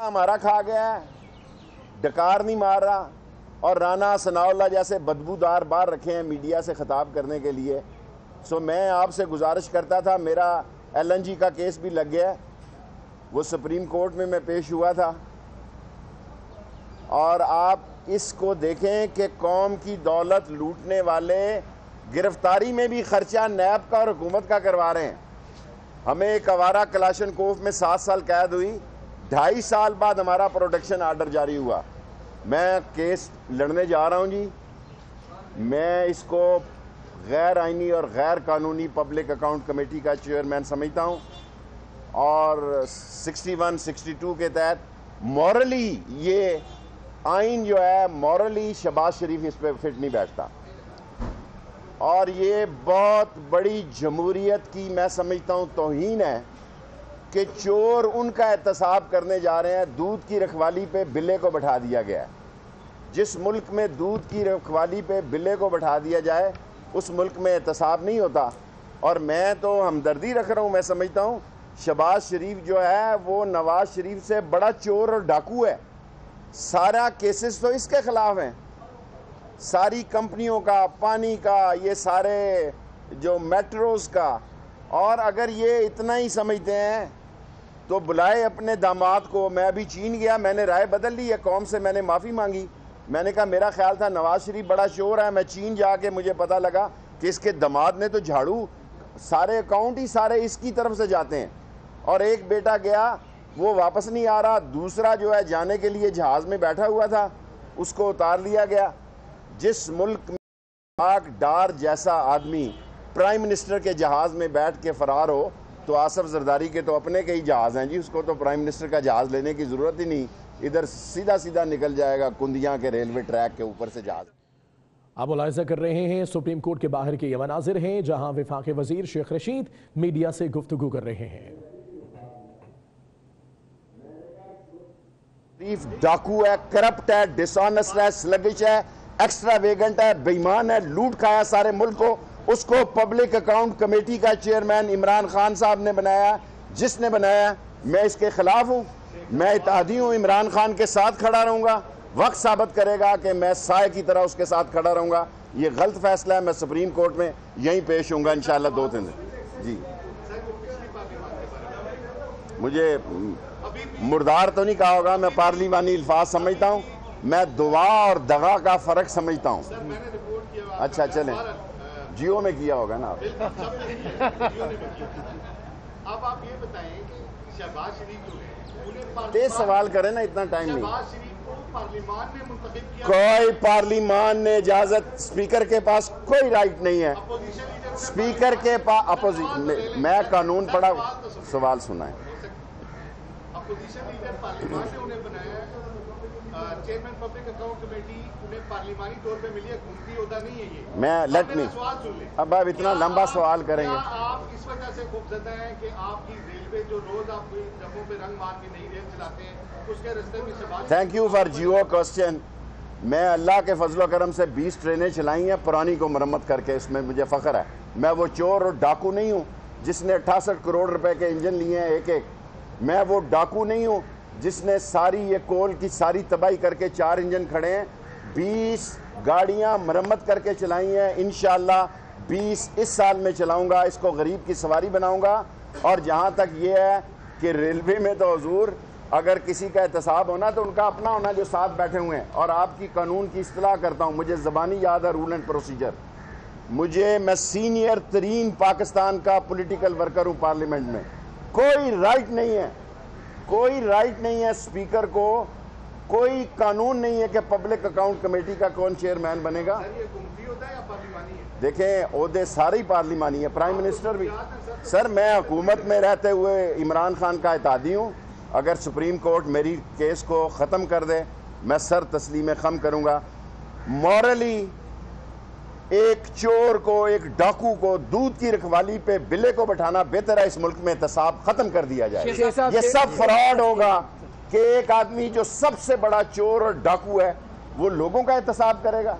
ہمارا کھا گیا ہے, ڈکار نہیں مار رہا, اور رانا ثناءاللہ جیسے بدبودار باہر رکھے ہیں میڈیا سے خطاب کرنے کے لیے. سو میں آپ سے گزارش کرتا تھا, میرا LNG کا کیس بھی لگ گیا ہے, وہ سپریم کورٹ میں پیش ہوا تھا, اور آپ اس کو دیکھیں کہ قوم کی دولت لوٹنے والے گرفتاری میں بھی خرچہ نیب کا اور حکومت کا کروا رہے ہیں. ہمیں ایک آوارہ کلاشن کوف میں 7 سال قید ہوئی, 2.5 سال بعد ہمارا پروٹیکشن آرڈر جاری ہوا. میں کیس لڑنے جا رہا ہوں جی. میں اس کو غیر آئینی اور غیر قانونی پبلک اکاؤنٹ کمیٹی کا چیئرمین سمجھتا ہوں, اور 61-62 کے تحت مورلی یہ آئین جو ہے مورلی شہباز شریف اس پہ فٹ نہیں بیٹھتا, اور یہ بہت بڑی جمہوریت کی میں سمجھتا ہوں توہین ہے کہ چور ان کا احتساب کرنے جا رہے ہیں. دودھ کی رکھوالی پہ بلے کو بٹھا دیا گیا ہے. جس ملک میں دودھ کی رکھوالی پہ بلے کو بٹھا دیا جائے اس ملک میں احتساب نہیں ہوتا. اور میں تو ہمدردی رکھ رہا ہوں, میں سمجھتا ہوں شہباز شریف جو ہے وہ نواز شریف سے بڑا چور اور ڈاکو ہے. سارا کیسز تو اس کے خلاف ہیں, ساری کمپنیوں کا, پانی کا, یہ سارے جو میٹروز کا. اور اگر یہ اتنا ہی سمجھتے ہیں تو بلائے اپنے داماد کو. میں ابھی چین گیا, میں نے رائے بدل لی ہے, قوم سے میں نے معافی مانگی. میں نے کہا میرا خیال تھا نواز شریف بڑا چور ہے. میں چین جا کے مجھے پتہ لگا کہ اس کے داماد نے تو جھاڑو, سارے اکاؤنٹ ہی سارے اس کی طرف سے جاتے ہیں. اور ایک بیٹا گیا وہ واپس نہیں آ رہا, دوسرا جو ہے جانے کے لیے جہاز میں بیٹھا ہوا تھا, اس کو اتار لیا گیا. جس ملک میں پاک ڈار جیسا آدمی پرائم منسٹر کے جہاز میں بیٹھ کے فرار ہو, تو آصف زرداری کے تو اپنے کے ہی جہاز ہیں جی, اس کو تو پرائم منسٹر کا جہاز لینے کی ضرورت ہی نہیں. ادھر سیدھا سیدھا نکل جائے گا کندیاں کے ریلوے ٹریک کے اوپر سے جہاز. آپ ملاحظہ کر رہے ہیں سپریم کورٹ کے باہر کے یہ مناظر ہیں جہاں وفاقی وزیر شیخ رشید میڈیا سے گفتگو کر رہے ہیں. شریف ڈاکو ہے, کرپٹ ہے, ڈس آنسٹ ہے, سلگش ہے, ایکسٹرا ویگنٹ ہے, بےایمان ہے, لوٹ کھایا سارے ملک کو. اس کو پبلک اکاؤنٹ کمیٹی کا چیئرمین عمران خان صاحب نے بنایا. جس نے بنایا میں اس کے خلاف ہوں, میں اتحادی ہوں, عمران خان کے ساتھ کھڑا رہوں گا. وقت ثابت کرے گا کہ میں سائے کی طرح اس کے ساتھ کھڑا رہوں گا. یہ غلط فیصلہ ہے, میں سپریم کورٹ میں یہیں پیش ہوں گا انشاءاللہ 2 دن. جی مجھے مردار تو نہیں کہا ہوگا, میں پارلیمانی الفاظ سمجھتا ہوں, میں دعا اور دغا کا فرق سمجھتا ہوں. اچھا چلیں, جیو میں کیا ہوگا نا آپ. اب آپ یہ بتائیں کہ شہباز شریف جو ہے تیز سوال کریں نا, اتنا ٹائم نہیں. شہباز شریف کو پارلیمان نے منتخب کیا, کوئی پارلیمان نے اجازت, اسپیکر کے پاس کوئی رائٹ نہیں ہے. اپوزیشن لیڈر اسپیکر کے پاس اپوزیشن, میں قانون پڑھا, سوال سنائیں. اپوزیشن لیڈر پارلیمان نے انہیں بنایا ہے, چیئرمین پبلک اکاؤنٹ کمیٹی انہیں پارلیمانی طور پہ ملی ہے, حکومتی عہدہ نہیں ہے یہ. میں لیٹ می, سوال سن لیں. اب آپ اتنا لمبا سوال کریں گے. کیا آپ اس وجہ سے خوفزدہ ہیں کہ آپ کی ریلوے جو روز آپ ڈبوں پہ رنگ مار کے نئی ریل چلاتے ہیں اس کے رستے میں Shahbaz. Thank you for your question. میں اللہ کے فضل و کرم سے 20 ٹرینیں چلائی ہیں پرانی کو مرمت کر کے, اس میں مجھے فخر ہے. میں وہ چور اور ڈاکو نہیں ہوں جس نے 68 کروڑ روپے کے انجن لیے ہیں ایک ایک. میں وہ ڈاکو نہیں ہوں جس نے ساری یہ کول کی ساری تباہی کر کے 4 انجن کھڑے ہیں. 20 گاڑیاں مرمت کر کے چلائی ہیں, انشاءاللہ 20 اس سال میں چلاؤں گا. اس کو غریب کی سواری بناؤں گا. اور جہاں تک یہ ہے کہ ریلوے میں تو حضور اگر کسی کا احتساب ہونا تو ان کا اپنا ہونا جو ساتھ بیٹھے ہوئے ہیں. اور آپ کی قانون کی اصطلاح کرتا ہوں, مجھے زبانی یاد ہے رول اینڈ پروسیجر. میں سینئر ترین پاکستان کا پولیٹیکل ورکر ہوں پارلیمنٹ میں. کوئی رائٹ نہیں ہے, کوئی رائٹ نہیں ہے اسپیکر کو, کوئی قانون نہیں ہے کہ پبلک اکاؤنٹ کمیٹی کا کون چیئرمین بنے گا. یہ حکومتی ہوتا ہے یا پارلیمانی ہے؟ دیکھیں عہدے سارے ہی پارلیمانی ہیں, پرائم منسٹر بھی. سر میں حکومت میں رہتے ہوئے عمران خان کا اتحادی ہوں. اگر سپریم کورٹ میری کیس کو ختم کر دے میں سر تسلیم خم کروں گا. مورلی ایک چور کو, ایک ڈاکو کو دودھ کی رکھوالی پہ بلے کو بٹھانا بہتر ہے. اس ملک میں احتساب ختم کر دیا جائے. یہ سب فراڈ ہوگا کہ ایک آدمی جو سب سے بڑا چور اور ڈاکو ہے وہ لوگوں کا احتساب کرے گا.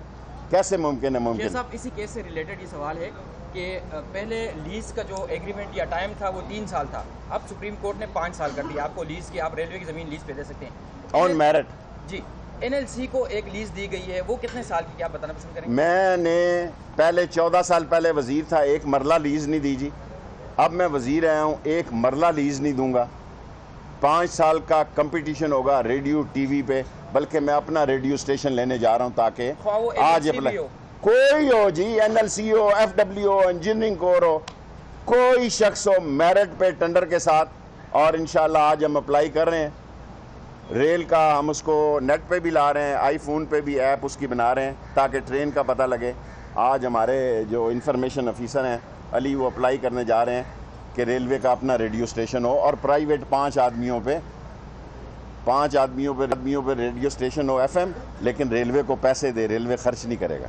کیسے ممکن ہے؟ ممکن. صاحب اسی کیس سے ریلیٹڈ یہ سوال ہے کہ پہلے لیز کا جو ایگریمنٹ یا ٹائم تھا وہ 3 سال تھا، اب سپریم کورٹ نے 5 سال کر دیا آپ کو لیز کی، آپ ریلوے کی زمین لیز پہ دے سکتے ہیں آن میرٹ۔ جی NLC کو ایک لیز دی گئی ہے، وہ کتنے سال کی، کیا آپ بتانا پسند کریں گے؟ میں نے پہلے 14 سال پہلے وزیر تھا، ایک مرلہ لیز نہیں دی جی، اب میں وزیر آیا ہوں، ایک مرلہ لیز نہیں دوں گا۔ 5 سال کا کمپٹیشن ہوگا ریڈیو ٹی وی پہ، بلکہ میں اپنا ریڈیو اسٹیشن لینے جا رہا ہوں تاکہ خواہ وہ آج NLC بھی ہو، کوئی ہو جی، NLC ہو، FW ہو، انجینئرنگ کور ہو، کوئی شخص ہو، میرٹ پہ ٹینڈر کے ساتھ، اور انشاءاللہ آج ہم اپلائی کر رہے ہیں ریل کا، ہم اس کو نیٹ پہ بھی لا رہے ہیں، آئی فون پہ بھی ایپ اس کی بنا رہے ہیں تاکہ ٹرین کا پتہ لگے۔ آج ہمارے جو انفارمیشن آفیسر ہیں علی، وہ اپلائی کرنے جا رہے ہیں کہ ریلوے کا اپنا ریڈیو اسٹیشن ہو، اور پرائیویٹ 5 آدمیوں پہ ریڈیو اسٹیشن ہو FM، لیکن ریلوے کو پیسے دے، ریلوے خرچ نہیں کرے گا۔